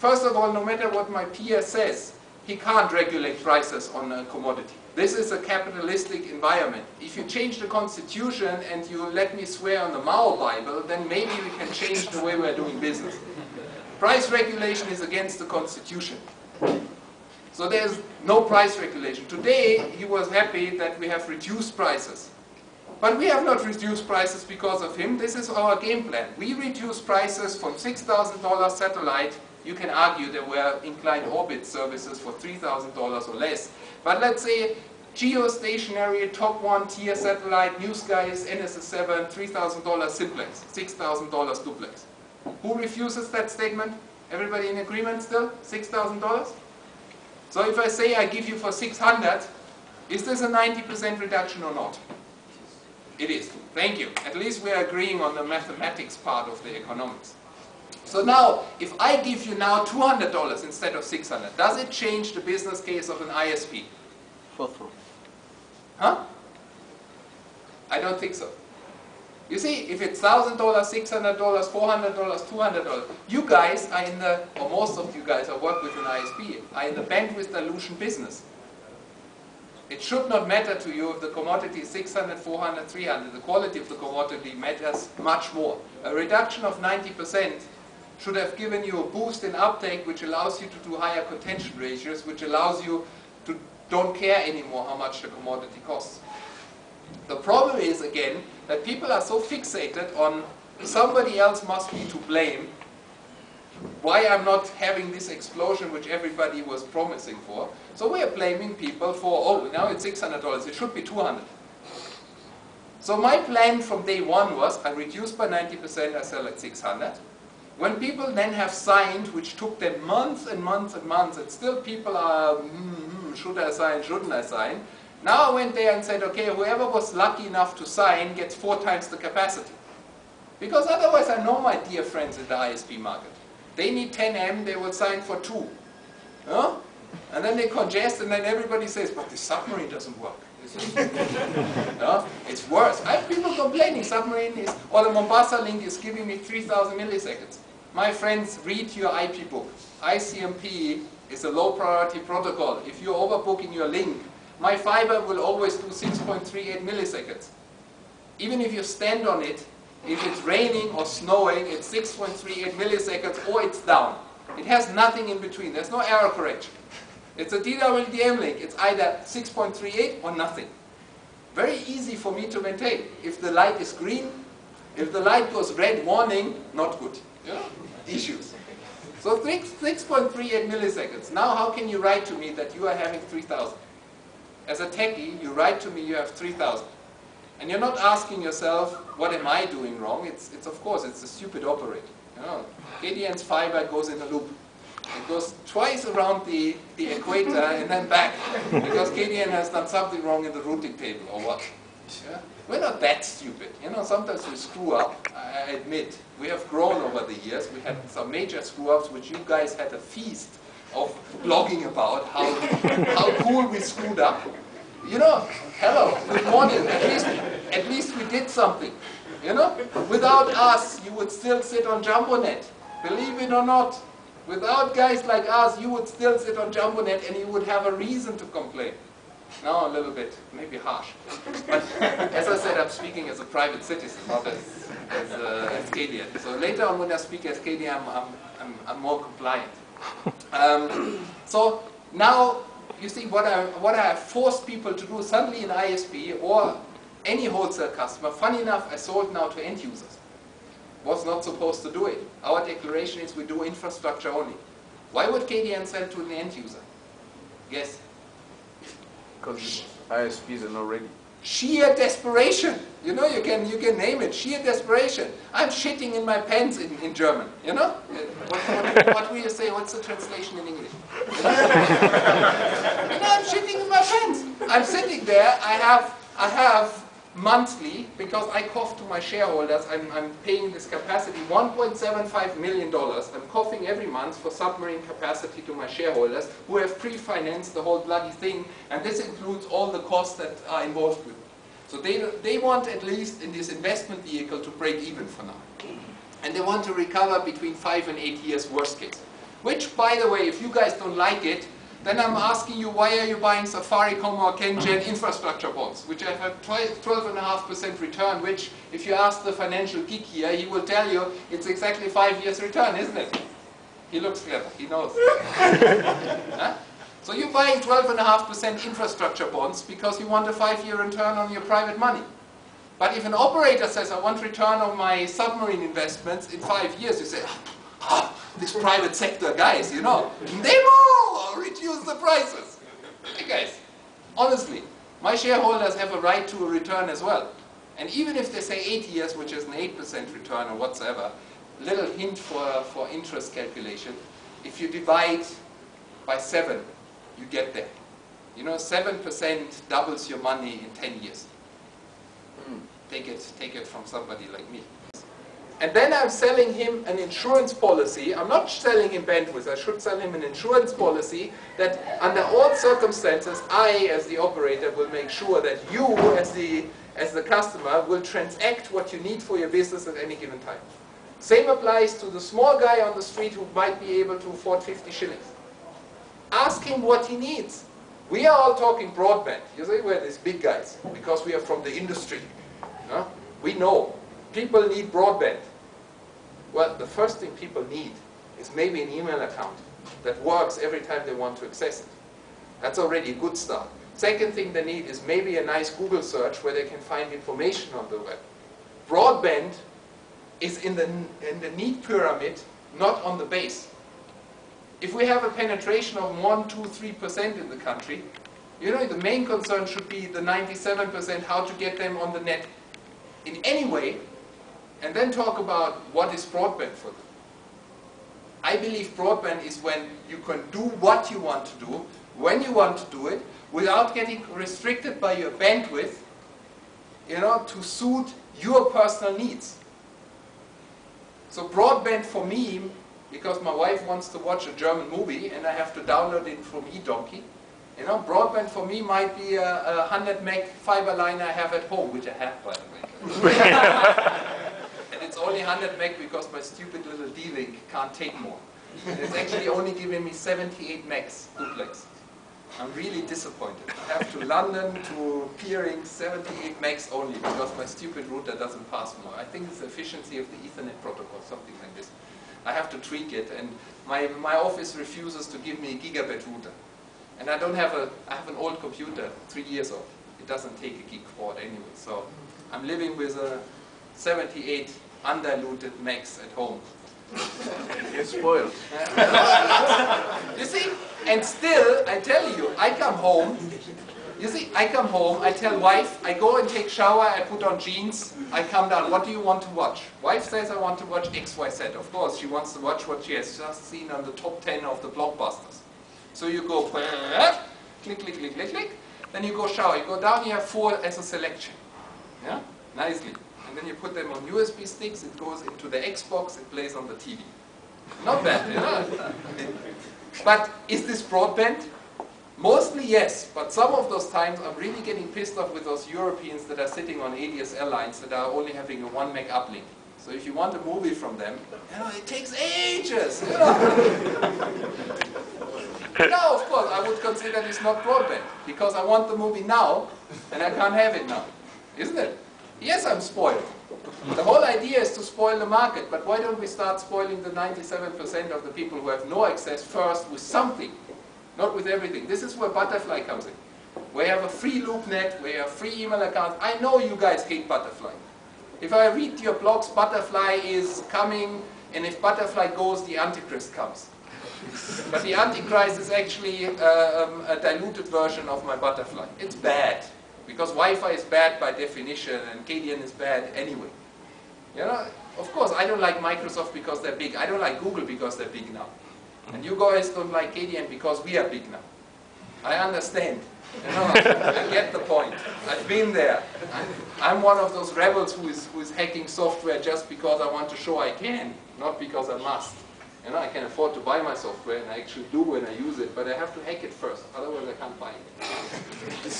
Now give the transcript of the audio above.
first of all, no matter what my peer says, he can't regulate prices on a commodity. This is a capitalistic environment. If you change the constitution and you let me swear on the Mao Bible, then maybe we can change the way we're doing business. Price regulation is against the constitution. So there's no price regulation. Today, he was happy that we have reduced prices. But we have not reduced prices because of him. This is our game plan. We reduce prices from $6,000 satellite. You can argue there were inclined orbit services for $3,000 or less. But let's say geostationary, top one tier satellite, New Skies, NSS-7, $3,000 simplex, $6,000 duplex. Who refuses that statement? Everybody in agreement still? $6,000? So if I say I give you for 600, is this a 90% reduction or not? It is. Thank you. At least we are agreeing on the mathematics part of the economics. So now, if I give you now $200 instead of 600, does it change the business case of an ISP? Huh? I don't think so. You see, if it's $1,000, $600, $400, $200, you guys are in the, or most of you guys who work with an ISP, are in the bandwidth dilution business. It should not matter to you if the commodity is 600, 400, 300. The quality of the commodity matters much more. A reduction of 90% should have given you a boost in uptake, which allows you to do higher contention ratios, which allows you to don't care anymore how much the commodity costs. The problem is, again, that people are so fixated on somebody else must be to blame why I'm not having this explosion which everybody was promising for. So we are blaming people for, oh, now it's $600, it should be 200. So my plan from day one was, I reduce by 90%, I sell at 600. When people then have signed, which took them months and months and months, and still people are, should I sign, shouldn't I sign? Now I went there and said, okay, whoever was lucky enough to sign gets 4 times the capacity. Because otherwise I know my dear friends in the ISP market. They need 10M, they will sign for 2. Huh? And then they congest and then everybody says, but the submarine doesn't work. No? It's worse. I have people complaining, submarine is, or the Mombasa link is giving me 3,000 milliseconds. My friends, read your IP book. ICMP is a low priority protocol. If you're overbooking your link, my fiber will always do 6.38 milliseconds. Even if you stand on it, if it's raining or snowing, it's 6.38 milliseconds or it's down. It has nothing in between. There's no error correction. It's a DWDM link. It's either 6.38 or nothing. Very easy for me to maintain. If the light is green, if the light goes red, warning, not good. Yeah? Issues. So 6.38 milliseconds. Now how can you write to me that you are having 3,000? As a techie, you write to me you have 3,000. And you're not asking yourself, what am I doing wrong? It's of course, it's a stupid operator. You know, KDN's fiber goes in a loop. It goes twice around the equator and then back. Because KDN has done something wrong in the routing table or what. Yeah? We're not that stupid. You know, sometimes we screw up, I admit. We have grown over the years. We had some major screw-ups which you guys had a feast of blogging about how cool we screwed up. You know, hello, good morning. At least we did something. You know, without us, you would still sit on JumboNet. Believe it or not, without guys like us, you would still sit on JumboNet and you would have a reason to complain. Now a little bit, maybe harsh. But as I said, I'm speaking as a private citizen, not as KDN. So later on, when I speak as KDN, I'm more compliant. So now, you see, what I have forced people to do suddenly in ISP or any wholesale customer, funny enough, I sold now to end users. Was not supposed to do it. Our declaration is we do infrastructure only. Why would KDN sell to an end user? Guess. Because ISPs are not ready. Sheer desperation. You know, you can name it. Sheer desperation. I'm shitting in my pants in German. You know? What will you say? What's the translation in English? You know, I'm shitting in my pants. I'm sitting there. I have monthly, because I cough to my shareholders, I'm paying this capacity, $1.75 million. I'm coughing every month for submarine capacity to my shareholders who have pre-financed the whole bloody thing, and this includes all the costs that are involved with it. So they want, at least in this investment vehicle, to break even for now. And they want to recover between 5 and 8 years worst case. Which, by the way, if you guys don't like it, then I'm asking you, why are you buying Safaricom or Kengen infrastructure bonds, which have a 12.5% return, which, if you ask the financial geek here, he will tell you it's exactly 5 years return, isn't it? He looks clever, he knows. Huh? So you're buying 12.5% infrastructure bonds because you want a 5-year return on your private money. But if an operator says, I want return on my submarine investments in 5 years, you say, this private sector guys, you know, they will reduce the prices. Hey guys, honestly, my shareholders have a right to a return as well. And even if they say 8 years, which is an 8% return or whatsoever, little hint for interest calculation, if you divide by 7, you get there. You know, 7% doubles your money in 10 years. Take it from somebody like me. And then I'm selling him an insurance policy. I'm not selling him bandwidth. I should sell him an insurance policy that under all circumstances, I, as the operator, will make sure that you, as the customer, will transact what you need for your business at any given time. Same applies to the small guy on the street who might be able to afford 50 shillings. Ask him what he needs. We are all talking broadband. You see, we're these big guys, because we are from the industry. We know. People need broadband. Well, the first thing people need is maybe an email account that works every time they want to access it. That's already a good start. Second thing they need is maybe a nice Google search where they can find information on the web. Broadband is in the need pyramid, not on the base. If we have a penetration of 1, 2, 3% in the country, you know, the main concern should be the 97%, how to get them on the net in any way, and then talk about what is broadband for them. I believe broadband is when you can do what you want to do, when you want to do it, without getting restricted by your bandwidth, you know, to suit your personal needs. So broadband for me, because my wife wants to watch a German movie and I have to download it from eDonkey, you know, broadband for me might be a 100 meg fiber line I have at home, which I have, by the way. And it's only 100 meg because my stupid little D-Link can't take more. And it's actually only giving me 78 megs duplex. I'm really disappointed. I have to London to Peering 78 megs only because my stupid router doesn't pass more. I think it's the efficiency of the Ethernet protocol, something like this. I have to tweak it, and my office refuses to give me a gigabit router. And I have an old computer, 3 years old. It doesn't take a gig port anyway. So I'm living with a 78 undiluted megs at home. You're spoiled. You see? And still, I tell you, I come home. You see, I come home, I tell wife, I go and take shower, I put on jeans, I come down, what do you want to watch? Wife says I want to watch XYZ. Of course, she wants to watch what she has just seen on the top 10 of the blockbusters. So you go, click, click, click, click, click. Then you go shower. You go down, you have 4 as a selection. Yeah? Nicely. And then you put them on USB sticks, it goes into the Xbox, it plays on the TV. Not bad, you know? But is this broadband? Mostly yes, but some of those times I'm really getting pissed off with those Europeans that are sitting on ADSL lines that are only having a 1 meg uplink. So if you want a movie from them, you know, it takes ages. You know? Now, of course, I would consider this not broadband, because I want the movie now, and I can't have it now. Isn't it? Yes, I'm spoiled. The whole idea is to spoil the market, but why don't we start spoiling the 97% of the people who have no access first with something, not with everything. This is where Butterfly comes in. We have a free LoopNet, we have free email accounts. I know you guys hate Butterfly. If I read your blogs, Butterfly is coming, and if Butterfly goes, the Antichrist comes. But the Antichrist is actually a diluted version of my Butterfly. It's bad, because Wi-Fi is bad by definition, and KDN is bad anyway. You know, of course, I don't like Microsoft because they're big. I don't like Google because they're big now. And you guys don't like KDN because we are big now. I understand. You know, I get the point. I've been there. I'm one of those rebels who is hacking software just because I want to show I can, not because I must. You know, I can afford to buy my software, and I actually do when I use it, but I have to hack it first, otherwise I can't buy it.